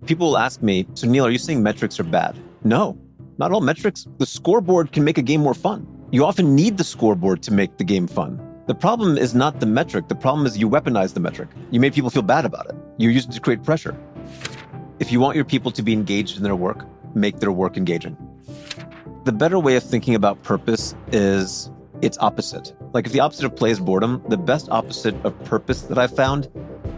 People will ask me, so Neel, are you saying metrics are bad? No, not all metrics. The scoreboard can make a game more fun. You often need the scoreboard to make the game fun. The problem is not the metric. The problem is you weaponize the metric. You made people feel bad about it. You use it to create pressure. If you want your people to be engaged in their work, make their work engaging. The better way of thinking about purpose is its opposite. Like if the opposite of play is boredom, the best opposite of purpose that I've found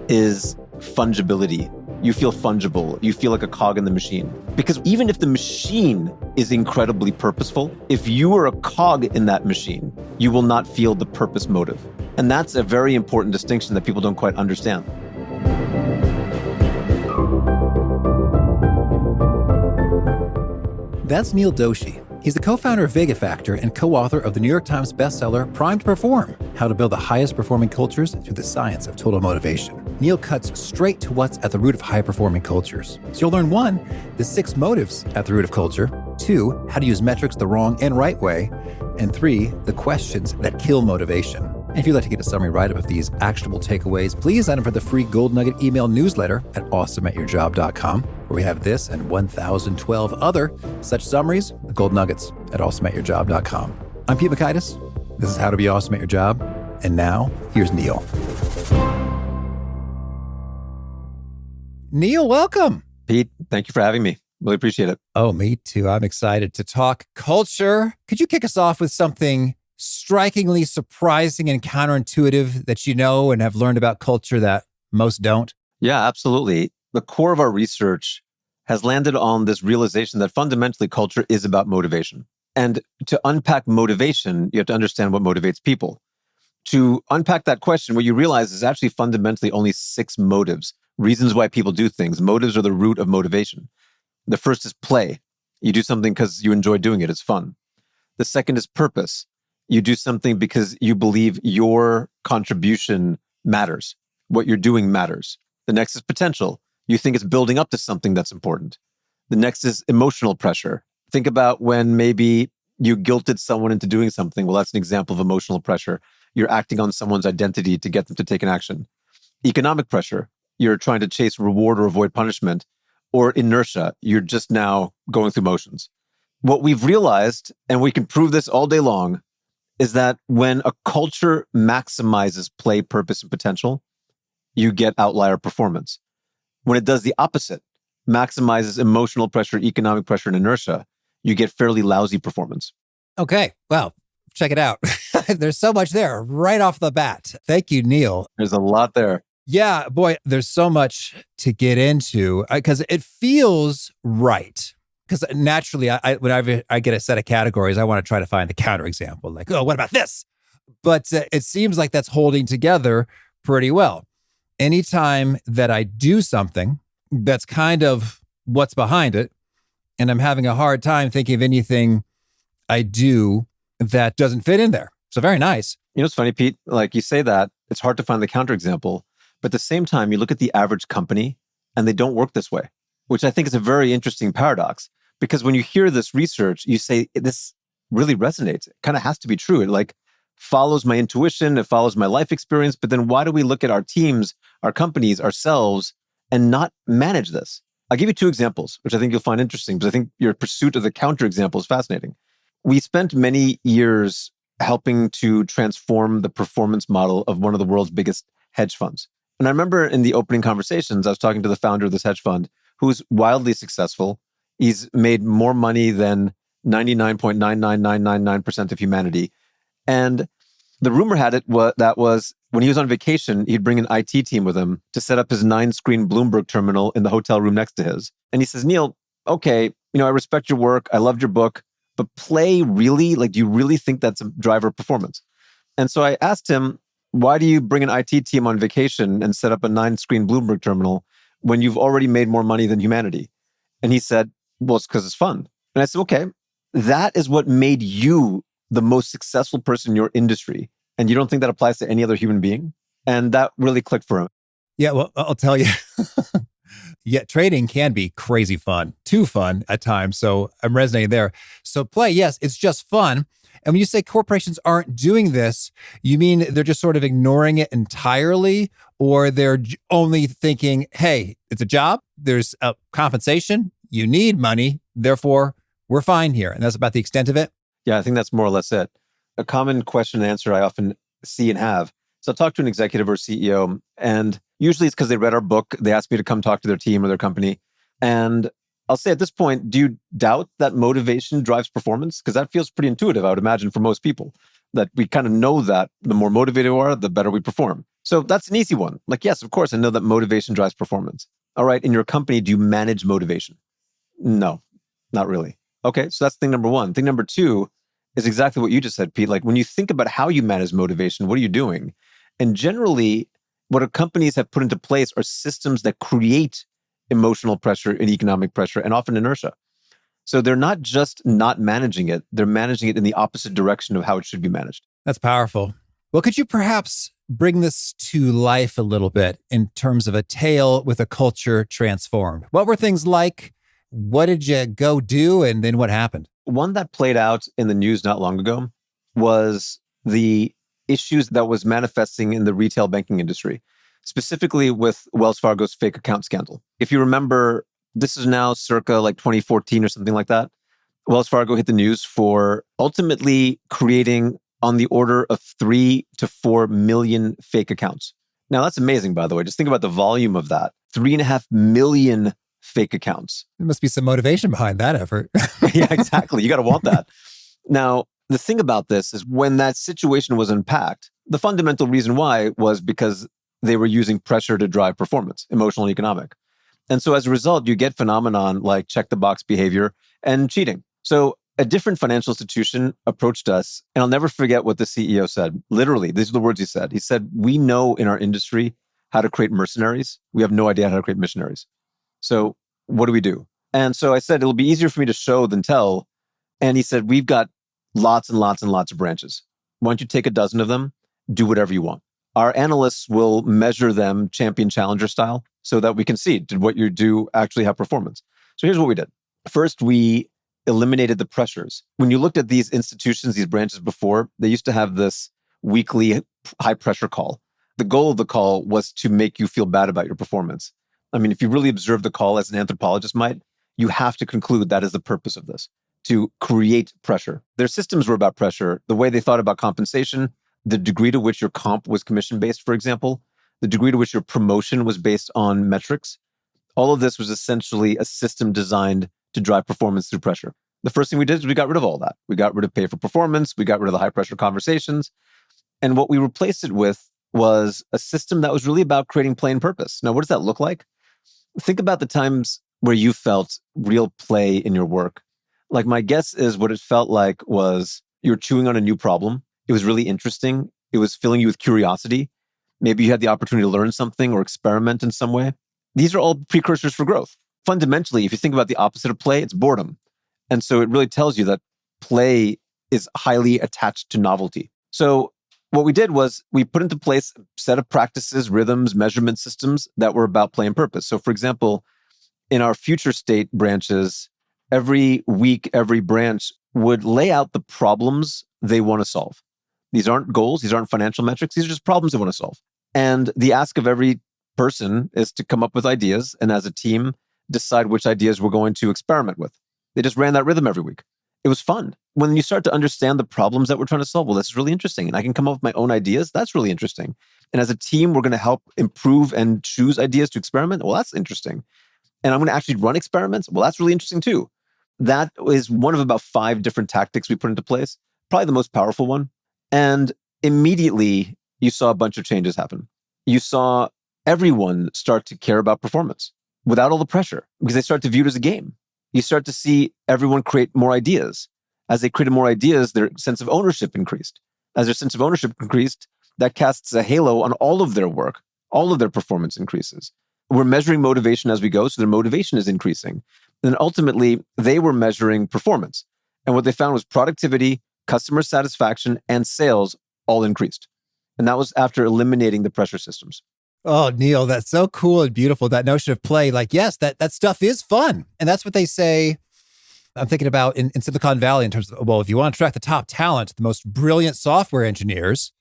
is fungibility. You feel fungible. You feel like a cog in the machine. Because even if the machine is incredibly purposeful, if you are a cog in that machine, you will not feel the purpose motive. And that's a very important distinction that people don't quite understand. That's Neel Doshi. He's the co-founder of Vega Factor and co-author of the New York Times bestseller, Primed to Perform, How to Build the Highest Performing Cultures Through the Science of Total Motivation. Neel cuts straight to what's at the root of high-performing cultures. So you'll learn 1, the 6 motives at the root of culture, 2, how to use metrics the wrong and right way, and 3, the questions that kill motivation. And if you'd like to get a summary write-up of these actionable takeaways, please sign up for the free Gold Nugget email newsletter at awesomeatyourjob.com, where we have this and 1,012 other such summaries, the Gold Nuggets at awesomeatyourjob.com. I'm Pete Mockaitis. This is How to Be Awesome at Your Job. And now, here's Neel. Neel, welcome. Pete, thank you for having me. Really appreciate it. Oh, me too. I'm excited to talk culture. Could you kick us off with something strikingly surprising and counterintuitive that you know and have learned about culture that most don't? Yeah, absolutely. The core of our research has landed on this realization that fundamentally culture is about motivation. And to unpack motivation, you have to understand what motivates people. To unpack that question, what you realize is actually fundamentally only 6 motives, reasons why people do things. Motives are the root of motivation. The first is play. You do something because you enjoy doing it. It's fun. The second is purpose. You do something because you believe your contribution matters. What you're doing matters. The next is potential. You think it's building up to something that's important. The next is emotional pressure. Think about when maybe you guilted someone into doing something. Well, that's an example of emotional pressure. You're acting on someone's identity to get them to take an action. Economic pressure. You're trying to chase reward or avoid punishment. Or inertia. You're just now going through motions. What we've realized, and we can prove this all day long, is that when a culture maximizes play, purpose, and potential, you get outlier performance. When it does the opposite, maximizes emotional pressure, economic pressure, and inertia, you get fairly lousy performance. Okay, well, check it out. There's so much there right off the bat. Thank you, Neel. There's a lot there. Yeah, boy, there's so much to get into because it feels right. Because naturally, whenever I get a set of categories, I want to try to find the counterexample. Like, oh, what about this? But it seems like that's holding together pretty well. Anytime that I do something that's kind of what's behind it, and I'm having a hard time thinking of anything I do that doesn't fit in there. So very nice. You know, it's funny, Pete, like you say that, it's hard to find the counterexample. But at the same time, you look at the average company and they don't work this way, which I think is a very interesting paradox. Because when you hear this research, you say, this really resonates. It kind of has to be true. It like follows my intuition. It follows my life experience. But then why do we look at our teams, our companies, ourselves, and not manage this? I'll give you 2 examples, which I think you'll find interesting, because I think your pursuit of the counterexample is fascinating. We spent many years helping to transform the performance model of one of the world's biggest hedge funds. And I remember in the opening conversations, I was talking to the founder of this hedge fund, who's wildly successful. He's made more money than 99.99999% of humanity. And the rumor had it that was when he was on vacation, he'd bring an IT team with him to set up his 9-screen Bloomberg terminal in the hotel room next to his. And he says, Neel, okay, I respect your work. I loved your book, but play really? Like, do you really think that's a driver of performance? And so I asked him, why do you bring an IT team on vacation and set up a 9-screen Bloomberg terminal when you've already made more money than humanity? And he said, well, it's because it's fun. And I said, okay, that is what made you the most successful person in your industry. And you don't think that applies to any other human being? And that really clicked for him. Yeah, well, I'll tell you. Yeah, trading can be crazy fun, too fun at times. So I'm resonating there. So play, yes, it's just fun. And when you say corporations aren't doing this, you mean they're just sort of ignoring it entirely? or they're only thinking, hey, it's a job, there's a compensation, you need money, therefore we're fine here. And that's about the extent of it. Yeah, I think that's more or less it. A common question and answer I often see and have. So I'll talk to an executive or CEO, and usually it's because they read our book. They asked me to come talk to their team or their company. And I'll say at this point, do you doubt that motivation drives performance? Because that feels pretty intuitive, I would imagine, for most people, that we kind of know that the more motivated we are, the better we perform. So that's an easy one. Like, yes, of course, I know that motivation drives performance. All right, in your company, do you manage motivation? No, not really. Okay, so that's thing number one. Thing number two is exactly what you just said, Pete. Like when you think about how you manage motivation, what are you doing? And generally, what our companies have put into place are systems that create emotional pressure and economic pressure and often inertia. So they're not just not managing it, they're managing it in the opposite direction of how it should be managed. That's powerful. Well, could you perhaps bring this to life a little bit in terms of a tale with a culture transformed? What were things like? What did you go do? And then what happened? One that played out in the news not long ago was the issues that was manifesting in the retail banking industry, specifically with Wells Fargo's fake account scandal. If you remember, this is now circa like 2014 or something like that. Wells Fargo hit the news for ultimately creating on the order of 3 to 4 million fake accounts. Now, that's amazing, by the way. Just think about the volume of that. 3.5 million fake accounts. There must be some motivation behind that effort. Yeah, exactly. You got to want that. Now, the thing about this is when that situation was unpacked, the fundamental reason why was because they were using pressure to drive performance, emotional and economic. And so as a result, you get phenomenon like check the box behavior and cheating. So a different financial institution approached us, and I'll never forget what the CEO said. Literally, these are the words he said. He said, "We know in our industry how to create mercenaries. We have no idea how to create missionaries. So what do we do?" And so I said, "It'll be easier for me to show than tell." And he said, "We've got lots and lots and lots of branches. Why don't you take a dozen of them, do whatever you want. Our analysts will measure them champion challenger style so that we can see, did what you do actually have performance?" So here's what we did. First, we eliminated the pressures. When you looked at these institutions, these branches before, they used to have this weekly high pressure call. The goal of the call was to make you feel bad about your performance. I mean, if you really observe the call as an anthropologist might, you have to conclude that is the purpose of this, to create pressure. Their systems were about pressure. The way they thought about compensation, the degree to which your comp was commission-based, for example, the degree to which your promotion was based on metrics. All of this was essentially a system designed to drive performance through pressure. The first thing we did is we got rid of all that. We got rid of pay for performance. We got rid of the high pressure conversations. And what we replaced it with was a system that was really about creating play and purpose. Now, what does that look like? Think about the times where you felt real play in your work. Like my guess is what it felt like was you were chewing on a new problem. It was really interesting. It was filling you with curiosity. Maybe you had the opportunity to learn something or experiment in some way. These are all precursors for growth. Fundamentally, if you think about the opposite of play, it's boredom. And so it really tells you that play is highly attached to novelty. So what we did was we put into place a set of practices, rhythms, measurement systems that were about play and purpose. So for example, in our future state branches, every week, every branch would lay out the problems they want to solve. These aren't goals. These aren't financial metrics. These are just problems they want to solve. And the ask of every person is to come up with ideas and as a team, decide which ideas we're going to experiment with. They just ran that rhythm every week. It was fun. When you start to understand the problems that we're trying to solve, well, this is really interesting. And I can come up with my own ideas. That's really interesting. And as a team, we're going to help improve and choose ideas to experiment. Well, that's interesting. And I'm going to actually run experiments. Well, that's really interesting too. That is one of about 5 different tactics we put into place, probably the most powerful one. And immediately you saw a bunch of changes happen. You saw everyone start to care about performance without all the pressure because they start to view it as a game. You start to see everyone create more ideas. As they created more ideas, their sense of ownership increased. As their sense of ownership increased, that casts a halo on all of their work. All of their performance increases. We're measuring motivation as we go, so their motivation is increasing. And ultimately, they were measuring performance. And what they found was productivity, customer satisfaction, and sales all increased. And that was after eliminating the pressure systems. Oh, Neel, that's so cool and beautiful. That notion of play, like, yes, that stuff is fun. And that's what they say. I'm thinking about in Silicon Valley in terms of, well, if you want to attract the top talent, the most brilliant software engineers,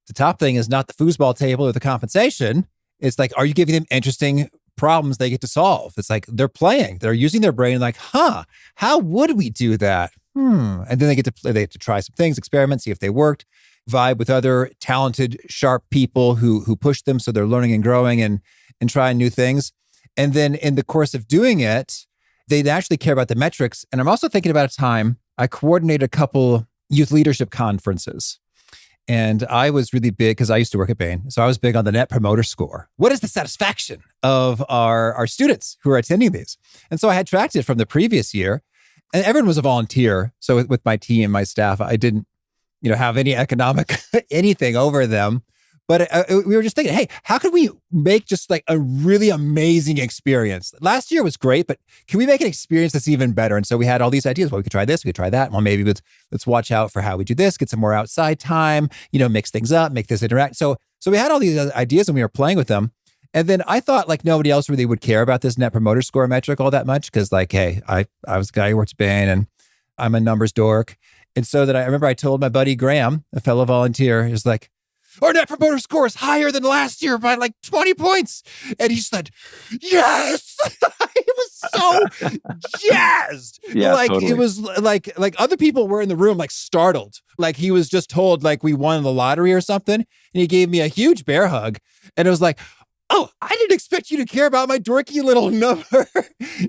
the top thing is not the foosball table or the compensation. It's like, are you giving them interesting problems they get to solve? It's like they're playing, they're using their brain like, how would we do that? And then they get to try some things, experiment, see if they worked, vibe with other talented, sharp people who push them. So they're learning and growing and trying new things. And then in the course of doing it, they actually care about the metrics. And I'm also thinking about a time I coordinated a couple youth leadership conferences. And I was really big because I used to work at Bain. So I was big on the net promoter score. What is the satisfaction of our students who are attending these? And so I had tracked it from the previous year, and everyone was a volunteer. So with my team, my staff, I didn't, have any economic anything over them. But we were just thinking, hey, how could we make just like a really amazing experience? Last year was great, but can we make an experience that's even better? And so we had all these ideas. Well, we could try this, we could try that. Well, maybe let's watch out for how we do this, get some more outside time, mix things up, make this interact. So we had all these ideas and we were playing with them. And then I thought like nobody else really would care about this net promoter score metric all that much because like, hey, I was a guy who worked at Bain and I'm a numbers dork. And so that I remember I told my buddy Graham, a fellow volunteer, is like, our net promoter score is higher than last year by like 20 points. And he said, yes. He was so jazzed. Yeah, like totally. It was like other people were in the room, like startled. Like he was just told like we won the lottery or something. And he gave me a huge bear hug. And it was like, oh, I didn't expect you to care about my dorky little number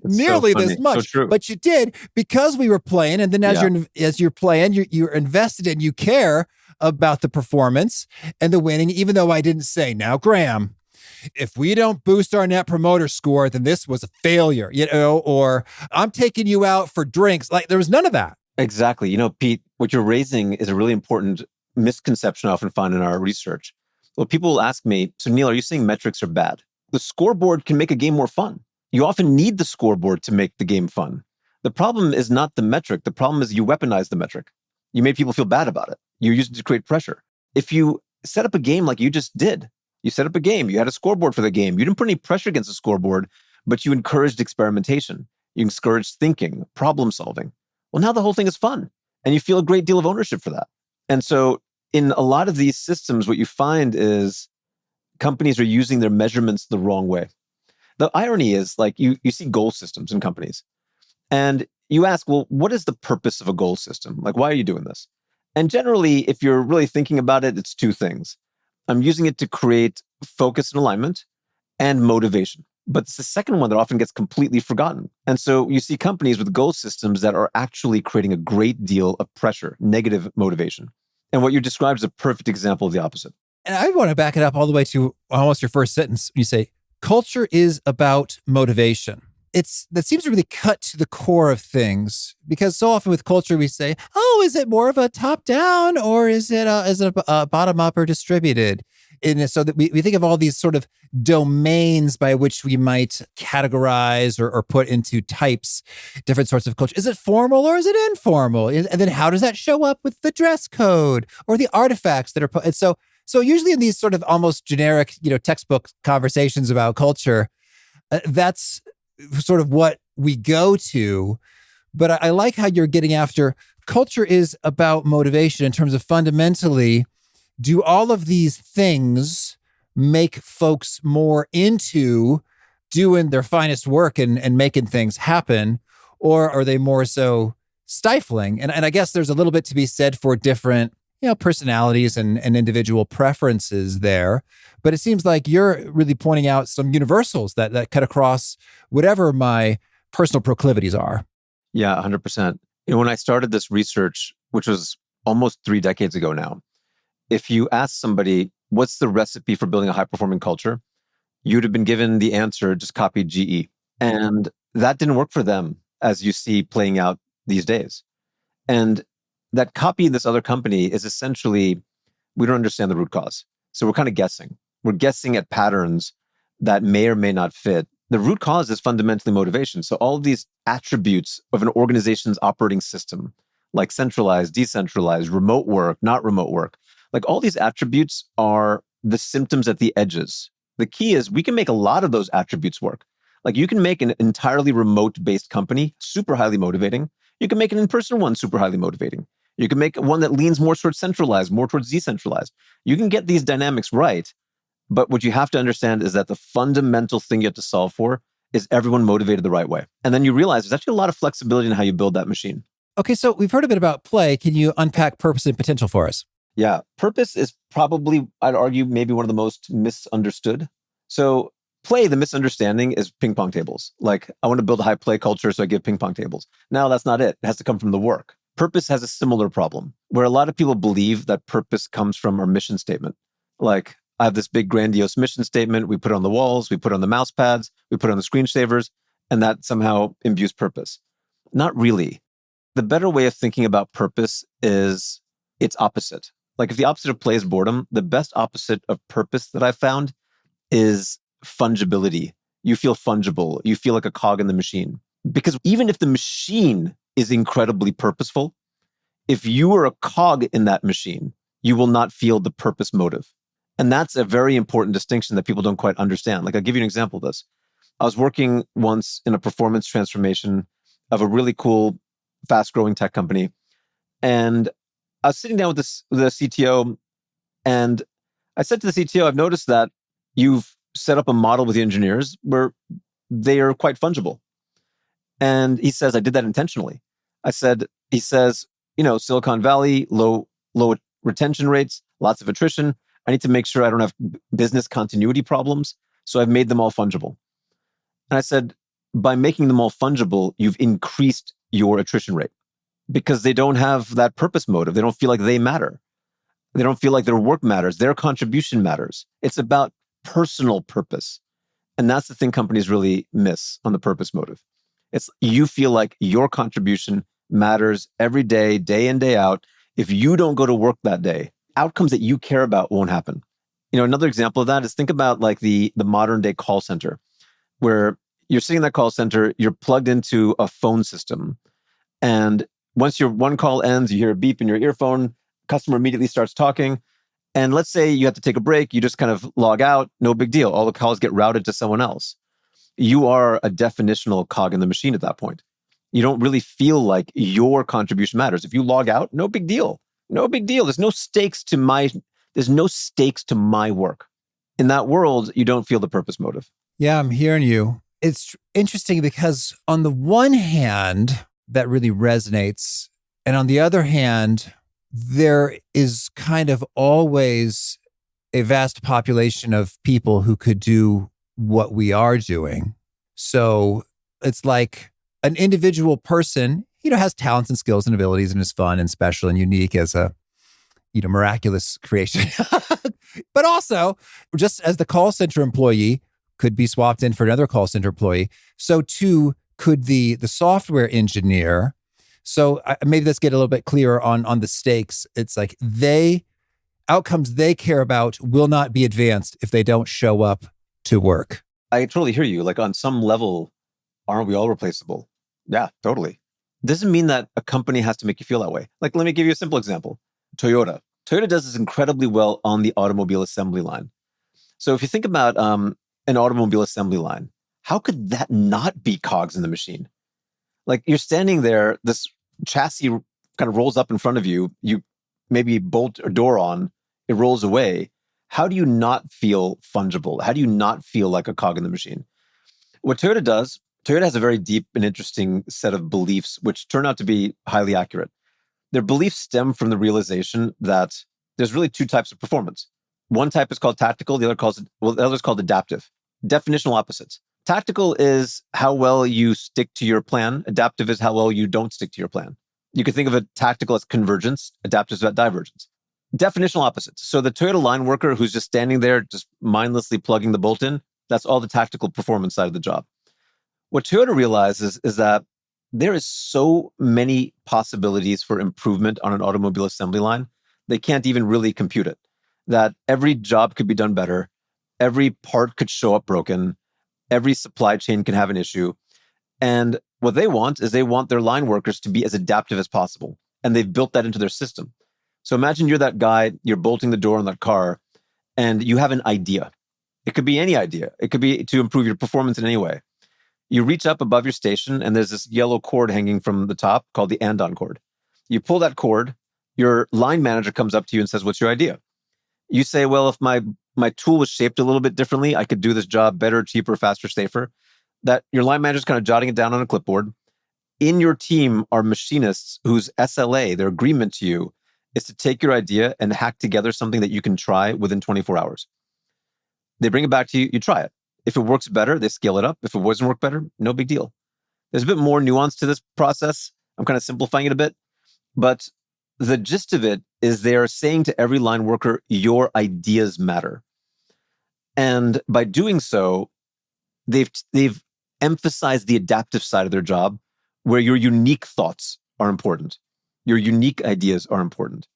nearly so this much. So true. But you did because we were playing. And then as you're playing, you're invested and you care about the performance and the winning, even though I didn't say, now, Graham, if we don't boost our net promoter score, then this was a failure, or I'm taking you out for drinks. Like there was none of that. Exactly. Pete, what you're raising is a really important misconception I often find in our research. Well, people will ask me, so Neel, are you saying metrics are bad? The scoreboard can make a game more fun. You often need the scoreboard to make the game fun. The problem is not the metric. The problem is you weaponize the metric. You made people feel bad about it. You used it to create pressure. If you set up a game like you just did, you set up a game, you had a scoreboard for the game. You didn't put any pressure against the scoreboard, but you encouraged experimentation. You encouraged thinking, problem solving. Well, now the whole thing is fun and you feel a great deal of ownership for that. And so in a lot of these systems, what you find is companies are using their measurements the wrong way. The irony is like you see goal systems in companies and you ask, well, what is the purpose of a goal system? Like, why are you doing this? And generally, if you're really thinking about it, it's two things. I'm using it to create focus and alignment and motivation. But it's the second one that often gets completely forgotten. And so you see companies with goal systems that are actually creating a great deal of pressure, negative motivation. And what you described is a perfect example of the opposite. And I want to back it up all the way to almost your first sentence. You say, culture is about motivation. That seems to really cut to the core of things because so often with culture we say, oh, is it more of a top down or is it a bottom up or distributed? And so that we think of all these sort of domains by which we might categorize or put into types, different sorts of culture. Is it formal or is it informal? And then how does that show up with the dress code or the artifacts that are put? And so usually in these sort of almost generic, textbook conversations about culture, that's sort of what we go to. But I like how you're getting after culture is about motivation in terms of fundamentally, do all of these things make folks more into doing their finest work and making things happen? Or are they more so stifling? And I guess there's a little bit to be said for different personalities and individual preferences there. But it seems like you're really pointing out some universals that cut across whatever my personal proclivities are. Yeah, 100%. When I started this research, which was almost 3 decades ago now, if you ask somebody, what's the recipe for building a high-performing culture? You'd have been given the answer, just copy GE. And that didn't work for them, as you see playing out these days. And that copy this other company is essentially, we don't understand the root cause. So we're kind of guessing. We're guessing at patterns that may or may not fit. The root cause is fundamentally motivation. So all of these attributes of an organization's operating system, like centralized, decentralized, remote work, not remote work, like all these attributes are the symptoms at the edges. The key is we can make a lot of those attributes work. Like you can make an entirely remote-based company super highly motivating. You can make an in-person one super highly motivating. You can make one that leans more towards centralized, more towards decentralized. You can get these dynamics right. But what you have to understand is that the fundamental thing you have to solve for is everyone motivated the right way. And then you realize there's actually a lot of flexibility in how you build that machine. Okay, so we've heard a bit about play. Can you unpack purpose and potential for us? Yeah, purpose is probably, I'd argue, maybe one of the most misunderstood. So play, the misunderstanding is ping pong tables. Like, I want to build a high play culture, so I give ping pong tables. Now, that's not it. It has to come from the work. Purpose has a similar problem where a lot of people believe that purpose comes from our mission statement. Like, I have this big grandiose mission statement. We put it on the walls, we put it on the mouse pads, we put it on the screensavers, and that somehow imbues purpose. Not really. The better way of thinking about purpose is its opposite. Like, if the opposite of play is boredom, the best opposite of purpose that I've found is fungibility. You feel fungible. You feel like a cog in the machine. Because even if the machine is incredibly purposeful, if you are a cog in that machine, you will not feel the purpose motive. And that's a very important distinction that people don't quite understand. Like, I'll give you an example of this. I was working once in a performance transformation of a really cool, fast-growing tech company. And I was sitting down with the CTO, and I said to the CTO, I've noticed that you've set up a model with the engineers where they are quite fungible. And he says, I did that intentionally. He says, Silicon Valley, low retention rates, lots of attrition. I need to make sure I don't have business continuity problems. So I've made them all fungible. And I said, by making them all fungible, you've increased your attrition rate because they don't have that purpose motive. They don't feel like they matter. They don't feel like their work matters. Their contribution matters. It's about personal purpose. And that's the thing companies really miss on the purpose motive. It's you feel like your contribution matters every day, day in, day out. If you don't go to work that day, outcomes that you care about won't happen. Another example of that is think about like the modern day call center, where you're sitting in that call center, you're plugged into a phone system. And once your one call ends, you hear a beep in your earphone, customer immediately starts talking. And let's say you have to take a break, you just kind of log out, no big deal. All the calls get routed to someone else. You are a definitional cog in the machine at that point. You don't really feel like your contribution matters. If you log out, no big deal. No big deal. There's no stakes to my work. In that world, you don't feel the purpose motive. Yeah, I'm hearing you. It's interesting because on the one hand, that really resonates. And on the other hand, there is kind of always a vast population of people who could do what we are doing. So it's like an individual person, has talents and skills and abilities and is fun and special and unique as a, miraculous creation. But also, just as the call center employee could be swapped in for another call center employee, so too could the software engineer. So maybe let's get a little bit clearer on the stakes. It's like outcomes they care about will not be advanced if they don't show up to work. I totally hear you. Like, on some level, aren't we all replaceable? Yeah, totally. Doesn't mean that a company has to make you feel that way. Like, let me give you a simple example. Toyota. Toyota does this incredibly well on the automobile assembly line. So if you think about an automobile assembly line, how could that not be cogs in the machine? Like, you're standing there, this chassis kind of rolls up in front of you, you maybe bolt a door on, it rolls away. How do you not feel fungible? How do you not feel like a cog in the machine? What Toyota does, Toyota has a very deep and interesting set of beliefs, which turn out to be highly accurate. Their beliefs stem from the realization that there's really two types of performance. One type is called tactical, the other is called adaptive. Definitional opposites. Tactical is how well you stick to your plan. Adaptive is how well you don't stick to your plan. You could think of it tactical as convergence, adaptive is about divergence. Definitional opposites. So the Toyota line worker who's just standing there, just mindlessly plugging the bolt in, that's all the tactical performance side of the job. What Toyota realizes is that there is so many possibilities for improvement on an automobile assembly line, they can't even really compute it. That every job could be done better, every part could show up broken, every supply chain can have an issue. And what they want is they want their line workers to be as adaptive as possible. And they've built that into their system. So imagine you're that guy, you're bolting the door on that car, and you have an idea. It could be any idea. It could be to improve your performance in any way. You reach up above your station, and there's this yellow cord hanging from the top called the andon cord. You pull that cord, your line manager comes up to you and says, what's your idea? You say, well, if my my tool was shaped a little bit differently. I could do this job better, cheaper, faster, safer. That your line manager is kind of jotting it down on a clipboard. In your team are machinists whose SLA, their agreement to you, is to take your idea and hack together something that you can try within 24 hours. They bring it back to you, you try it. If it works better, they scale it up. If it doesn't work better, no big deal. There's a bit more nuance to this process. I'm kind of simplifying it a bit, but the gist of it is they are saying to every line worker, your ideas matter. And by doing so, they've emphasized the adaptive side of their job, where your unique thoughts are important. Your unique ideas are important.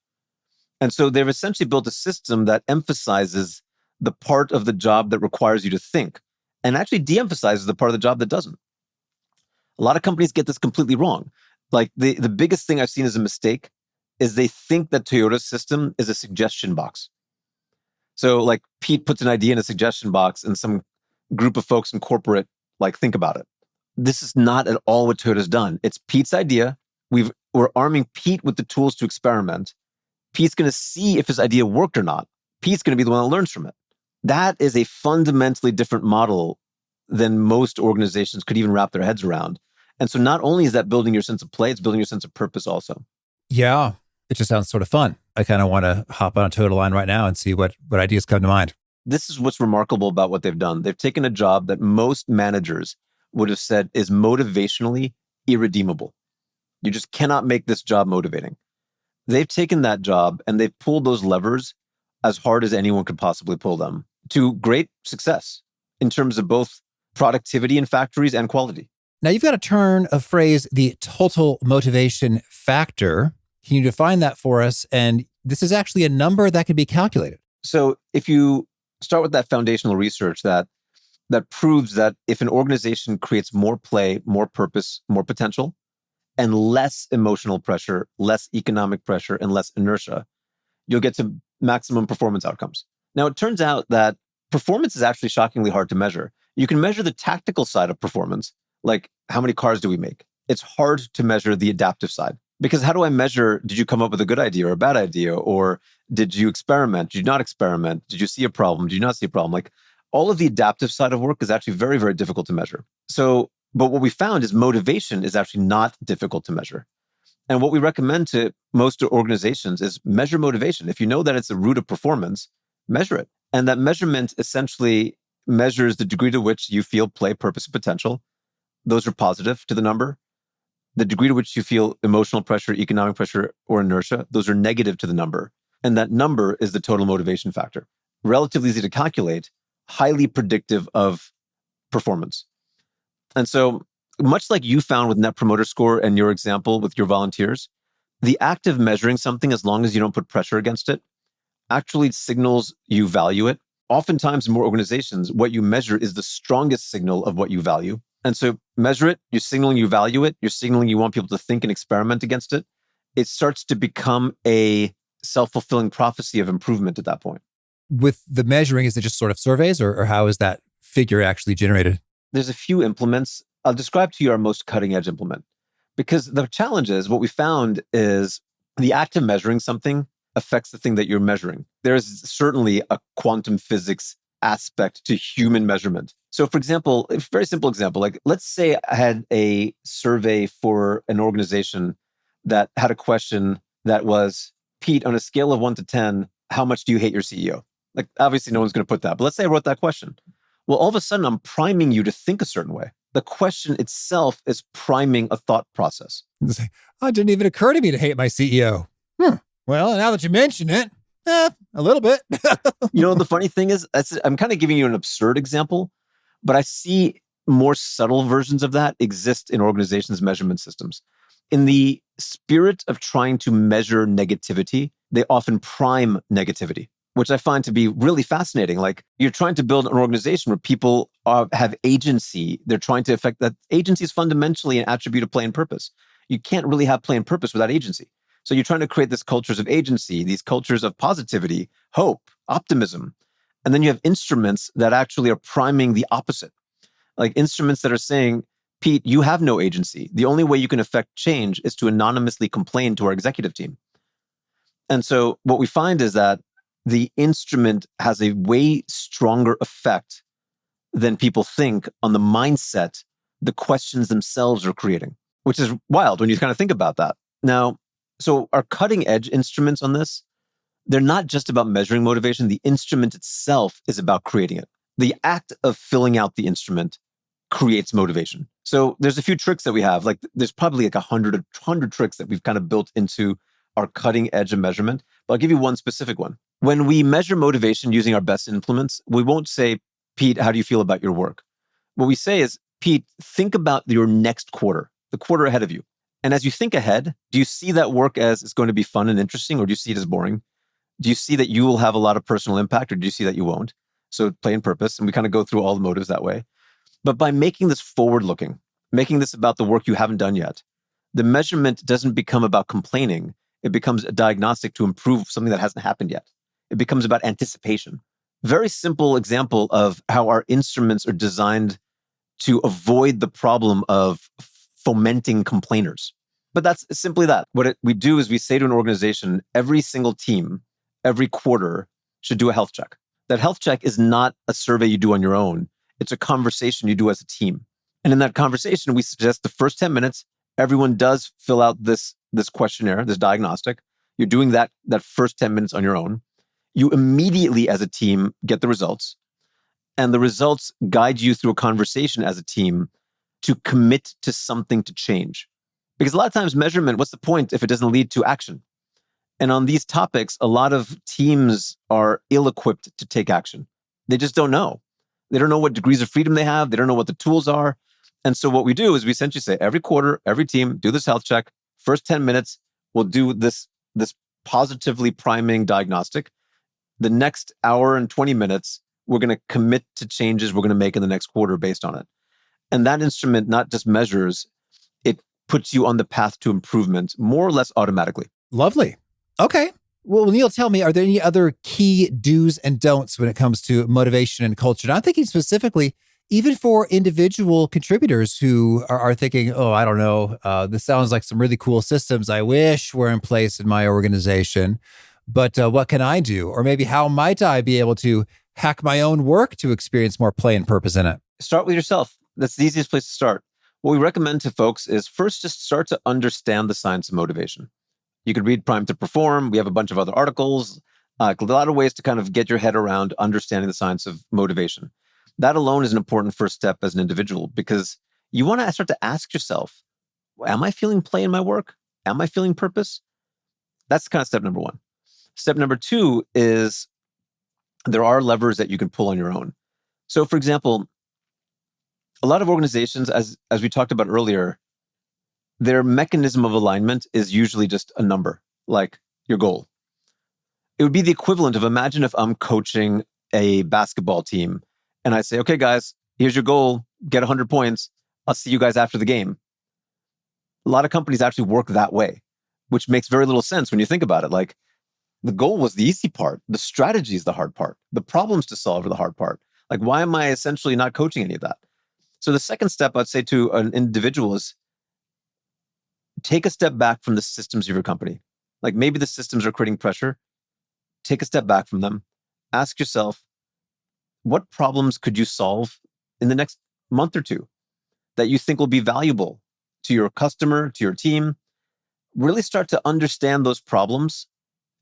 And so they've essentially built a system that emphasizes the part of the job that requires you to think and actually de-emphasizes the part of the job that doesn't. A lot of companies get this completely wrong. Like the biggest thing I've seen as a mistake is they think that Toyota's system is a suggestion box. So like Pete puts an idea in a suggestion box and some group of folks in corporate think about it. This is not at all what Toyota's done. It's Pete's idea. We're arming Pete with the tools to experiment. Pete's going to see if his idea worked or not. Pete's going to be the one that learns from it. That is a fundamentally different model than most organizations could even wrap their heads around. And so not only is that building your sense of play, it's building your sense of purpose also. Yeah, it just sounds sort of fun. I kind of want to hop on a Toyota line right now and see what ideas come to mind. This is what's remarkable about what they've done. They've taken a job that most managers would have said is motivationally irredeemable. You just cannot make this job motivating. They've taken that job and they've pulled those levers as hard as anyone could possibly pull them to great success in terms of both productivity in factories and quality. Now, you've got a turn of phrase, the total motivation factor. Can you define that for us? And this is actually a number that can be calculated. So if you start with that foundational research that proves that if an organization creates more play, more purpose, more potential, and less emotional pressure, less economic pressure, and less inertia, you'll get to maximum performance outcomes. Now, it turns out that performance is actually shockingly hard to measure. You can measure the tactical side of performance, like how many cars do we make? It's hard to measure the adaptive side. Because how do I measure, did you come up with a good idea or a bad idea? Or did you experiment? Did you not experiment? Did you see a problem? Did you not see a problem? Like all of the adaptive side of work is actually very, very difficult to measure. But what we found is motivation is actually not difficult to measure. And what we recommend to most organizations is measure motivation. If you know that it's the root of performance, measure it. And that measurement essentially measures the degree to which you feel play, purpose, and potential. Those are positive to the number. The degree to which you feel emotional pressure, economic pressure, or inertia, those are negative to the number. And that number is the total motivation factor. Relatively easy to calculate, highly predictive of performance. And so much like you found with Net Promoter Score and your example with your volunteers, the act of measuring something, as long as you don't put pressure against it, actually signals you value it. Oftentimes in more organizations, what you measure is the strongest signal of what you value. And so measure it, you're signaling you value it, you're signaling you want people to think and experiment against it. It starts to become a self-fulfilling prophecy of improvement at that point. With the measuring, is it just sort of surveys or how is that figure actually generated? There's a few implements. I'll describe to you our most cutting edge implement. Because the challenge is, what we found is the act of measuring something affects the thing that you're measuring. There is certainly a quantum physics aspect to human measurement. So for example, a very simple example, like let's say I had a survey for an organization that had a question that was, Pete, on a scale of 1 to 10, how much do you hate your CEO? Like obviously no one's going to put that, but let's say I wrote that question. Well, all of a sudden I'm priming you to think a certain way. The question itself is priming a thought process. Oh, it didn't even occur to me to hate my CEO. Well, now that you mention it, a little bit. The funny thing is, I'm kind of giving you an absurd example, but I see more subtle versions of that exist in organizations' measurement systems. In the spirit of trying to measure negativity, they often prime negativity, which I find to be really fascinating. Like you're trying to build an organization where people have agency. They're trying to affect that. Agency is fundamentally an attribute of play and purpose. You can't really have play and purpose without agency. So you're trying to create these cultures of agency, these cultures of positivity, hope, optimism. And then you have instruments that actually are priming the opposite. Like instruments that are saying, Pete, you have no agency. The only way you can affect change is to anonymously complain to our executive team. And so what we find is that the instrument has a way stronger effect than people think on the mindset the questions themselves are creating, which is wild when you kind of think about that. Now, so our cutting edge instruments on this, they're not just about measuring motivation. The instrument itself is about creating it. The act of filling out the instrument creates motivation. So there's a few tricks that we have. Like there's probably like 100 tricks that we've kind of built into our cutting edge of measurement. But I'll give you one specific one. When we measure motivation using our best implements, we won't say, Pete, how do you feel about your work? What we say is, Pete, think about your next quarter, the quarter ahead of you. And as you think ahead, do you see that work as it's going to be fun and interesting, or do you see it as boring? Do you see that you will have a lot of personal impact, or do you see that you won't? So play in purpose, and we kind of go through all the motives that way. But by making this forward-looking, making this about the work you haven't done yet, the measurement doesn't become about complaining. It becomes a diagnostic to improve something that hasn't happened yet. It becomes about anticipation. Very simple example of how our instruments are designed to avoid the problem of fomenting complainers. But that's simply that. What we do is we say to an organization, every single team, every quarter should do a health check. That health check is not a survey you do on your own. It's a conversation you do as a team. And in that conversation, we suggest the first 10 minutes, everyone does fill out this questionnaire, this diagnostic. You're doing that first 10 minutes on your own. You immediately as a team get the results. And the results guide you through a conversation as a team to commit to something to change. Because a lot of times measurement, what's the point if it doesn't lead to action? And on these topics, a lot of teams are ill-equipped to take action. They just don't know. They don't know what degrees of freedom they have. They don't know what the tools are. And so what we do is we essentially say, every quarter, every team, do this health check. First 10 minutes, we'll do this positively priming diagnostic. The next hour and 20 minutes, we're going to commit to changes we're going to make in the next quarter based on it. And that instrument not just measures, it puts you on the path to improvement more or less automatically. Lovely. Okay. Well, Neel, tell me, are there any other key do's and don'ts when it comes to motivation and culture? And I'm thinking specifically, even for individual contributors who are thinking, oh, I don't know, this sounds like some really cool systems I wish were in place in my organization, but what can I do? Or maybe how might I be able to hack my own work to experience more play and purpose in it? Start with yourself. That's the easiest place to start. What we recommend to folks is first just start to understand the science of motivation. You could read Prime to Perform. We have a bunch of other articles, a lot of ways to kind of get your head around understanding the science of motivation. That alone is an important first step as an individual, because you want to start to ask yourself, am I feeling play in my work? Am I feeling purpose? That's kind of step number one. Step number two is there are levers that you can pull on your own. So for example, a lot of organizations, as we talked about earlier, their mechanism of alignment is usually just a number, like your goal. It would be the equivalent of, imagine if I'm coaching a basketball team and I say, okay, guys, here's your goal, get 100 points. I'll see you guys after the game. A lot of companies actually work that way, which makes very little sense when you think about it. Like, the goal was the easy part. The strategy is the hard part. The problems to solve are the hard part. Like, why am I essentially not coaching any of that? So the second step I'd say to an individual is take a step back from the systems of your company. Like, maybe the systems are creating pressure. Take a step back from them. Ask yourself, what problems could you solve in the next month or two that you think will be valuable to your customer, to your team? Really start to understand those problems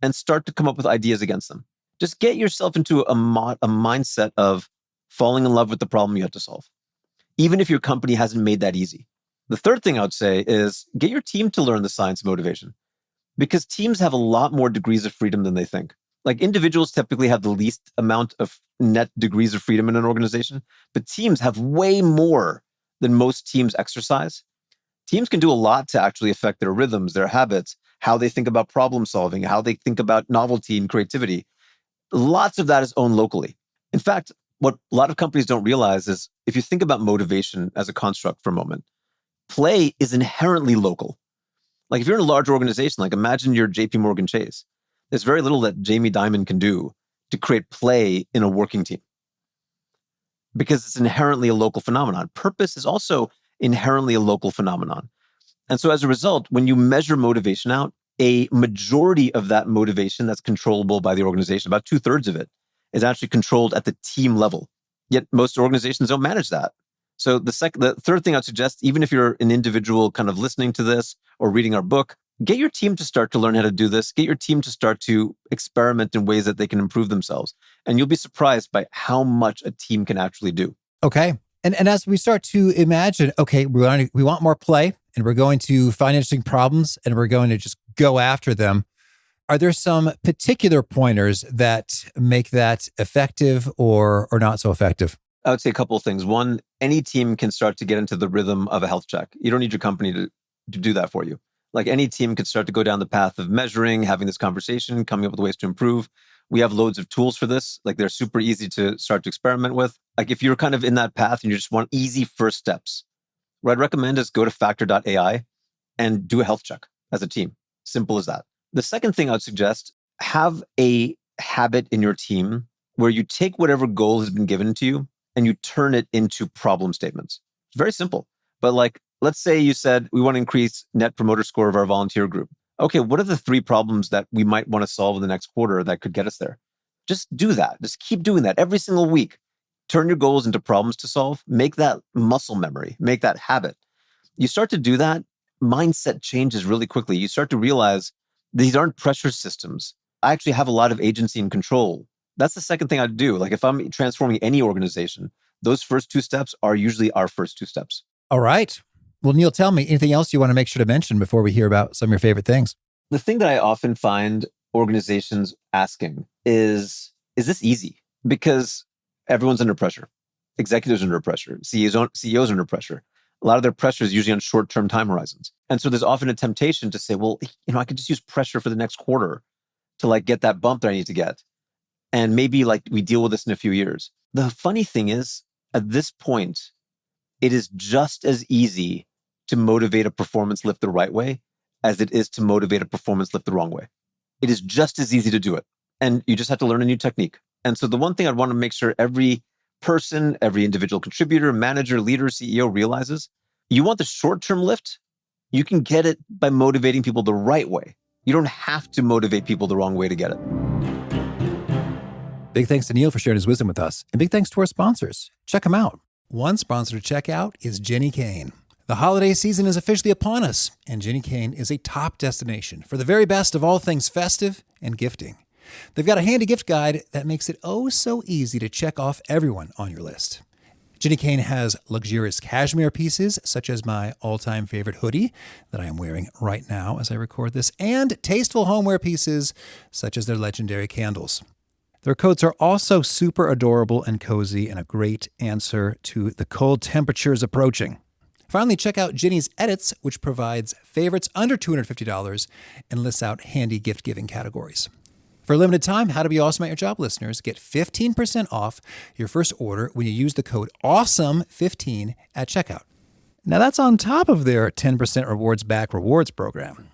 and start to come up with ideas against them. Just get yourself into a mindset of falling in love with the problem you have to solve, even if your company hasn't made that easy. The third thing I would say is get your team to learn the science of motivation, because teams have a lot more degrees of freedom than they think. Like, individuals typically have the least amount of net degrees of freedom in an organization, but teams have way more than most teams exercise. Teams can do a lot to actually affect their rhythms, their habits, how they think about problem solving, how they think about novelty and creativity. Lots of that is owned locally. In fact, what a lot of companies don't realize is, if you think about motivation as a construct for a moment, play is inherently local. Like, if you're in a large organization, like imagine you're JP Morgan Chase, there's very little that Jamie Dimon can do to create play in a working team, because it's inherently a local phenomenon. Purpose is also inherently a local phenomenon. And so as a result, when you measure motivation out, a majority of that motivation that's controllable by the organization, about 2/3 of it, is actually controlled at the team level. Yet most organizations don't manage that. So the third thing I'd suggest, even if you're an individual kind of listening to this or reading our book, get your team to start to learn how to do this. Get your team to start to experiment in ways that they can improve themselves. And you'll be surprised by how much a team can actually do. Okay. And as we start to imagine, okay, we want more play and we're going to find interesting problems and we're going to just go after them. Are there some particular pointers that make that effective or not so effective? I would say a couple of things. One, any team can start to get into the rhythm of a health check. You don't need your company to do that for you. Like any team can start to go down the path of measuring, having this conversation, coming up with ways to improve. We have loads of tools for this. Like they're super easy to start to experiment with. Like if you're kind of in that path and you just want easy first steps, what I'd recommend is go to factor.ai and do a health check as a team. Simple as that. The second thing I would suggest, have a habit in your team where you take whatever goal has been given to you and you turn it into problem statements. It's very simple. But like, let's say you said, we want to increase net promoter score of our volunteer group. Okay, what are the 3 problems that we might want to solve in the next quarter that could get us there? Just do that. Just keep doing that every single week. Turn your goals into problems to solve. Make that muscle memory. Make that habit. You start to do that, mindset changes really quickly. You start to realize these aren't pressure systems. I actually have a lot of agency and control. That's the second thing I'd do. Like if I'm transforming any organization, those first 2 steps are usually our first 2 steps. All right. Well, Neel, tell me anything else you want to make sure to mention before we hear about some of your favorite things. The thing that I often find organizations asking is this easy? Because everyone's under pressure. Executives are under pressure. CEOs are under pressure. A lot of their pressure is usually on short-term time horizons. And so there's often a temptation to say, well, I could just use pressure for the next quarter to like get that bump that I need to get. And maybe like we deal with this in a few years. The funny thing is, at this point, it is just as easy to motivate a performance lift the right way as it is to motivate a performance lift the wrong way. It is just as easy to do it. And you just have to learn a new technique. And so the one thing I'd want to make sure every person, every individual contributor, manager, leader, CEO realizes, you want the short-term lift, you can get it by motivating people the right way. You don't have to motivate people the wrong way to get it. Big thanks to Neel for sharing his wisdom with us. And big thanks to our sponsors. Check them out. One sponsor to check out is Jenni Kayne. The holiday season is officially upon us, and Jenni Kayne is a top destination for the very best of all things festive and gifting. They've got a handy gift guide that makes it oh so easy to check off everyone on your list. Jenni Kayne has luxurious cashmere pieces, such as my all-time favorite hoodie that I am wearing right now as I record this, and tasteful homeware pieces, such as their legendary candles. Their coats are also super adorable and cozy and a great answer to the cold temperatures approaching. Finally, check out Jenni's Edits, which provides favorites under $250 and lists out handy gift-giving categories. For a limited time, How to Be Awesome at Your Job listeners get 15% off your first order when you use the code AWESOME15 at checkout. Now that's on top of their 10% rewards back rewards program.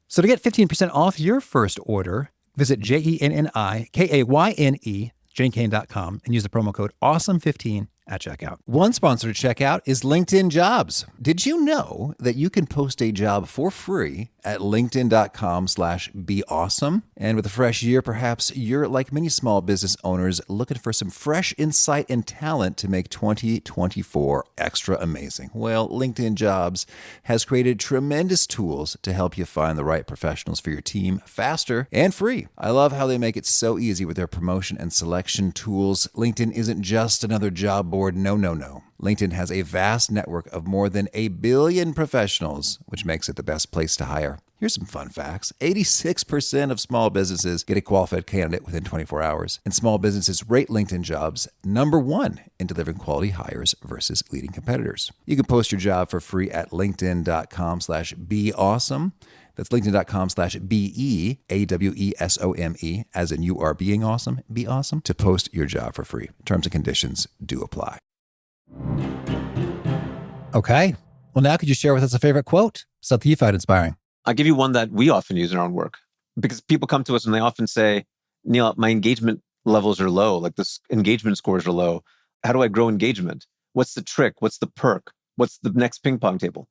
So to get 15% off your first order, visit JenniKayne, jennikayne.com, and use the promo code AWESOME15 at checkout. One sponsor to check out is LinkedIn Jobs. Did you know that you can post a job for free at linkedin.com/beawesome? And with a fresh year, perhaps you're like many small business owners looking for some fresh insight and talent to make 2024 extra amazing. Well, LinkedIn Jobs has created tremendous tools to help you find the right professionals for your team faster and free. I love how they make it so easy with their promotion and selection tools. LinkedIn isn't just another job board. No. LinkedIn has a vast network of more than 1 billion professionals, which makes it the best place to hire. Here's some fun facts. 86% of small businesses get a qualified candidate within 24 hours, and small businesses rate LinkedIn Jobs #1 in delivering quality hires versus leading competitors. You can post your job for free at linkedin.com/beawesome. That's linkedin.com/BEAWESOME, as in you are being awesome, be awesome, to post your job for free. Terms and conditions do apply. Okay. Well, now could you share with us a favorite quote? Something you find inspiring. I'll give you one that we often use in our own work, because people come to us and they often say, Neel, my engagement levels are low. Like this engagement scores are low. How do I grow engagement? What's the trick? What's the perk? What's the next ping pong table?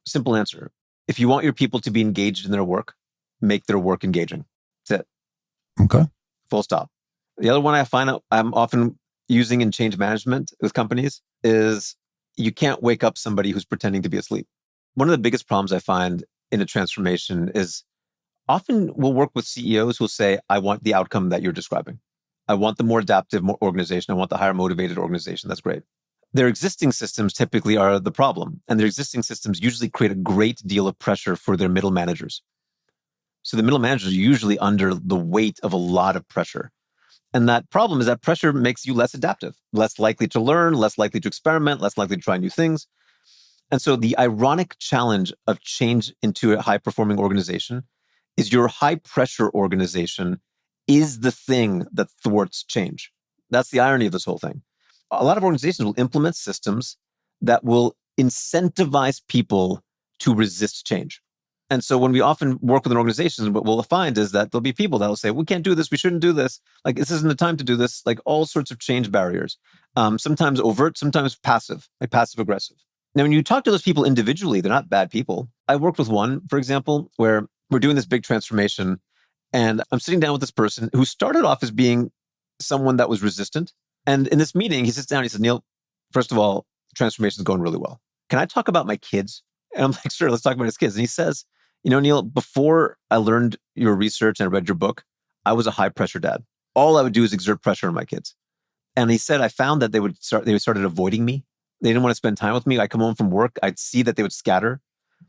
Simple answer. If you want your people to be engaged in their work, make their work engaging. That's it. Okay. Full stop. The other one I find out I'm often using in change management with companies is you can't wake up somebody who's pretending to be asleep. One of the biggest problems I find in a transformation is often we'll work with CEOs who'll say, I want the outcome that you're describing. I want the more adaptive organization. I want the higher motivated organization. That's great. Their existing systems typically are the problem. And their existing systems usually create a great deal of pressure for their middle managers. So the middle managers are usually under the weight of a lot of pressure. And that problem is that pressure makes you less adaptive, less likely to learn, less likely to experiment, less likely to try new things. And so the ironic challenge of change into a high-performing organization is your high-pressure organization is the thing that thwarts change. That's the irony of this whole thing. A lot of organizations will implement systems that will incentivize people to resist change. And so when we often work with an organization, what we'll find is that there'll be people that will say, we can't do this, we shouldn't do this. Like, this isn't the time to do this. Like all sorts of change barriers. Sometimes overt, sometimes passive, like passive aggressive. Now, when you talk to those people individually, they're not bad people. I worked with one, for example, where we're doing this big transformation and I'm sitting down with this person who started off as being someone that was resistant. And in this meeting, he sits down and he says, Neel, first of all, transformation is going really well. Can I talk about my kids? And I'm like, sure, let's talk about his kids. And he says, Neel, before I learned your research and I read your book, I was a high pressure dad. All I would do is exert pressure on my kids. And he said, I found that they started avoiding me. They didn't want to spend time with me. I come home from work, I'd see that they would scatter.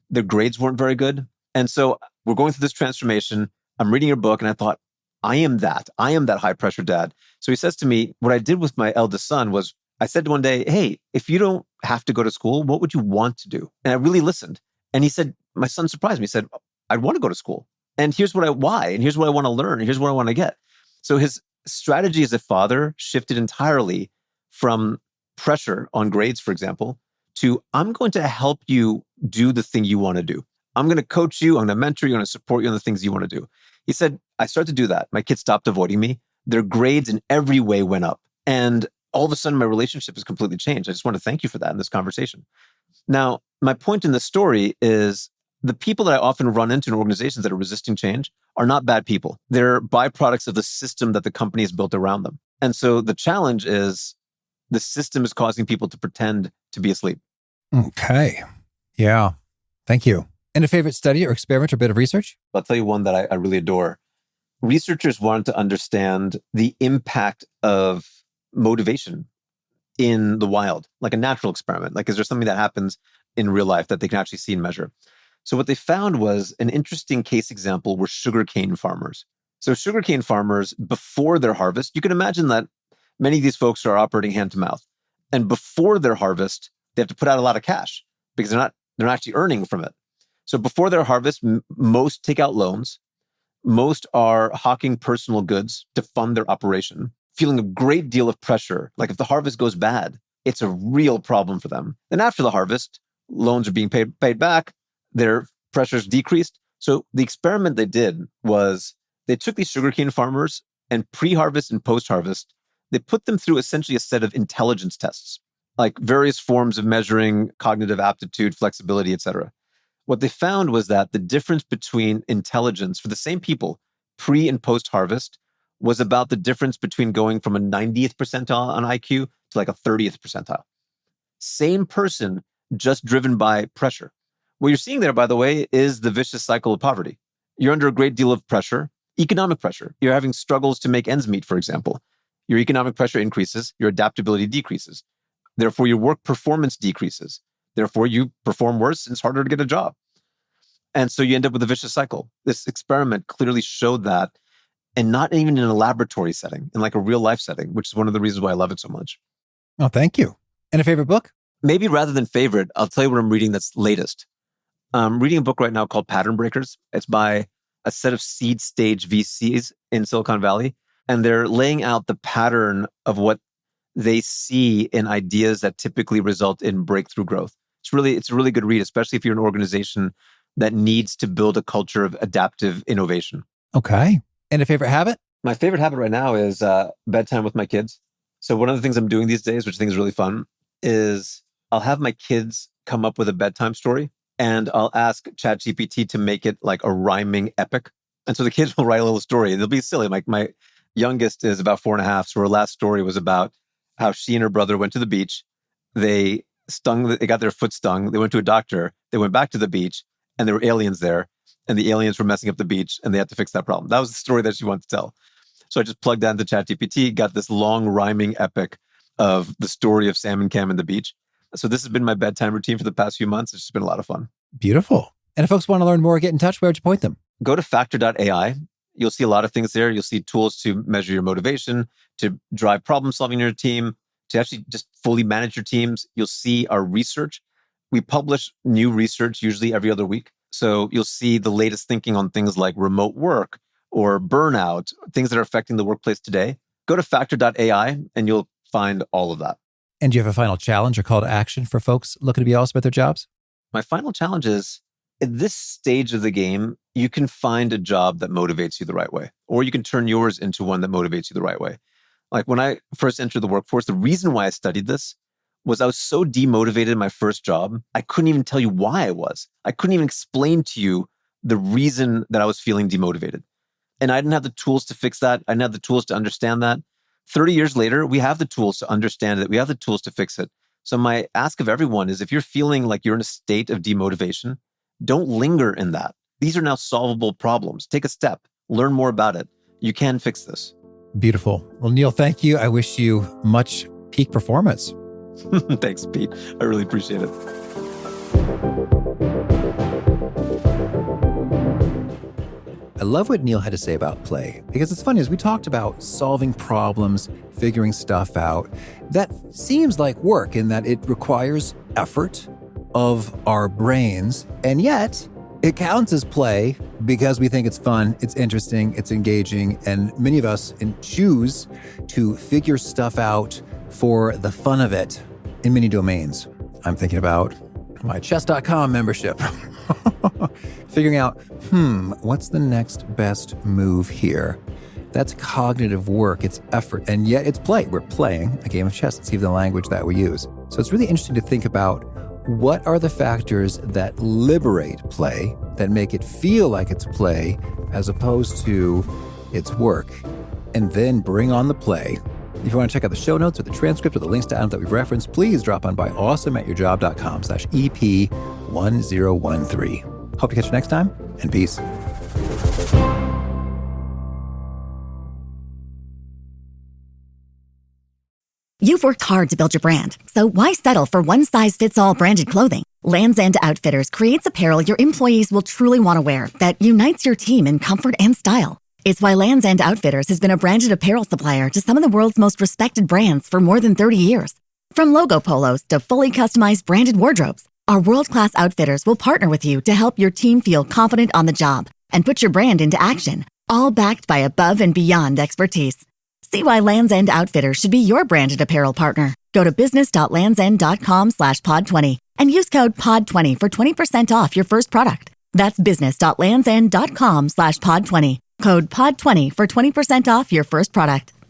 Their grades weren't very good. And so we're going through this transformation. I'm reading your book and I thought, I am that high pressure dad. So he says to me, what I did with my eldest son was I said one day, hey, if you don't have to go to school, what would you want to do? And I really listened. And he said, my son surprised me. He said, I'd want to go to school. And here's why, and here's what I want to learn, and here's what I want to get. So his strategy as a father shifted entirely from pressure on grades, for example, to I'm going to help you do the thing you want to do. I'm going to coach you, I'm going to mentor you, I'm going to support you on the things you want to do. He said, I started to do that. My kids stopped avoiding me. Their grades in every way went up. And all of a sudden, my relationship has completely changed. I just want to thank you for that in this conversation. Now, my point in the story is the people that I often run into in organizations that are resisting change are not bad people. They're byproducts of the system that the company has built around them. And so the challenge is the system is causing people to pretend to be asleep. Okay. Yeah. Thank you. And a favorite study or experiment or bit of research? I'll tell you one that I really adore. Researchers wanted to understand the impact of motivation in the wild, like a natural experiment. Like, is there something that happens in real life that they can actually see and measure? So what they found was an interesting case example were sugarcane farmers. So sugarcane farmers, before their harvest, you can imagine that many of these folks are operating hand to mouth. And before their harvest, they have to put out a lot of cash because they're not actually earning from it. So before their harvest, most take out loans. Most are hawking personal goods to fund their operation, feeling a great deal of pressure. Like if the harvest goes bad, it's a real problem for them. Then after the harvest, loans are being paid back, their pressures decreased. So the experiment they did was they took these sugarcane farmers and pre-harvest and post-harvest, they put them through essentially a set of intelligence tests, like various forms of measuring cognitive aptitude, flexibility, et cetera. What they found was that the difference between intelligence for the same people, pre and post harvest, was about the difference between going from a 90th percentile on IQ to like a 30th percentile. Same person, just driven by pressure. What you're seeing there, by the way, is the vicious cycle of poverty. You're under a great deal of pressure, economic pressure. You're having struggles to make ends meet, for example. Your economic pressure increases, your adaptability decreases. Therefore, your work performance decreases. Therefore, you perform worse and it's harder to get a job. And so you end up with a vicious cycle. This experiment clearly showed that, and not even in a laboratory setting, in like a real life setting, which is one of the reasons why I love it so much. Oh, thank you. And a favorite book? Maybe rather than favorite, I'll tell you what I'm reading that's latest. I'm reading a book right now called Pattern Breakers. It's by a set of seed stage VCs in Silicon Valley. And they're laying out the pattern of what they see in ideas that typically result in breakthrough growth. It's a really good read, especially if you're an organization that needs to build a culture of adaptive innovation. Okay. And a favorite habit? My favorite habit right now is bedtime with my kids. So one of the things I'm doing these days, which I think is really fun, is I'll have my kids come up with a bedtime story and I'll ask ChatGPT to make it like a rhyming epic. And so the kids will write a little story. They'll be silly. Like my youngest is about 4.5. So her last story was about how she and her brother went to the beach. They got their foot stung. They went to a doctor. They went back to the beach and there were aliens there. And the aliens were messing up the beach and they had to fix that problem. That was the story that she wanted to tell. So I just plugged that into ChatGPT, got this long rhyming epic of the story of Sam and Cam and the beach. So this has been my bedtime routine for the past few months. It's just been a lot of fun. Beautiful. And if folks want to learn more, get in touch, where would you point them? Go to factor.ai. You'll see a lot of things there. You'll see tools to measure your motivation, to drive problem solving in your team, to actually just fully manage your teams. You'll see our research. We publish new research usually every other week. So you'll see the latest thinking on things like remote work or burnout, things that are affecting the workplace today. Go to factor.ai and you'll find all of that. And do you have a final challenge or call to action for folks looking to be awesome at their jobs? My final challenge is, at this stage of the game, you can find a job that motivates you the right way, or you can turn yours into one that motivates you the right way. Like when I first entered the workforce, the reason why I studied this was I was so demotivated in my first job, I couldn't even tell you why I was. I couldn't even explain to you the reason that I was feeling demotivated. And I didn't have the tools to fix that. I didn't have the tools to understand that. 30 years later, we have the tools to understand it. We have the tools to fix it. So my ask of everyone is, if you're feeling like you're in a state of demotivation, don't linger in that. These are now solvable problems. Take a step, learn more about it. You can fix this. Beautiful. Well, Neel, thank you. I wish you much peak performance. Thanks, Pete. I really appreciate it. I love what Neel had to say about play, because it's funny, as we talked about solving problems, figuring stuff out, that seems like work in that it requires effort of our brains, and yet it counts as play because we think it's fun, it's interesting, it's engaging, and many of us choose to figure stuff out for the fun of it in many domains. I'm thinking about my chess.com membership. Figuring out, what's the next best move here? That's cognitive work, it's effort, and yet it's play. We're playing a game of chess. It's even the language that we use. So it's really interesting to think about, what are the factors that liberate play, that make it feel like it's play, as opposed to it's work, and then bring on the play. If you want to check out the show notes or the transcript or the links to items that we've referenced, please drop on by awesomeatyourjob.com/EP1013. Hope to catch you next time, and peace. You've worked hard to build your brand, so why settle for one-size-fits-all branded clothing? Lands' End Outfitters creates apparel your employees will truly want to wear that unites your team in comfort and style. It's why Lands' End Outfitters has been a branded apparel supplier to some of the world's most respected brands for more than 30 years. From logo polos to fully customized branded wardrobes, our world-class outfitters will partner with you to help your team feel confident on the job and put your brand into action, all backed by above and beyond expertise. See why Lands' End Outfitters should be your branded apparel partner. Go to business.landsend.com/pod20 and use code POD20 for 20% off your first product. That's business.landsend.com/pod20. Code POD20 for 20% off your first product.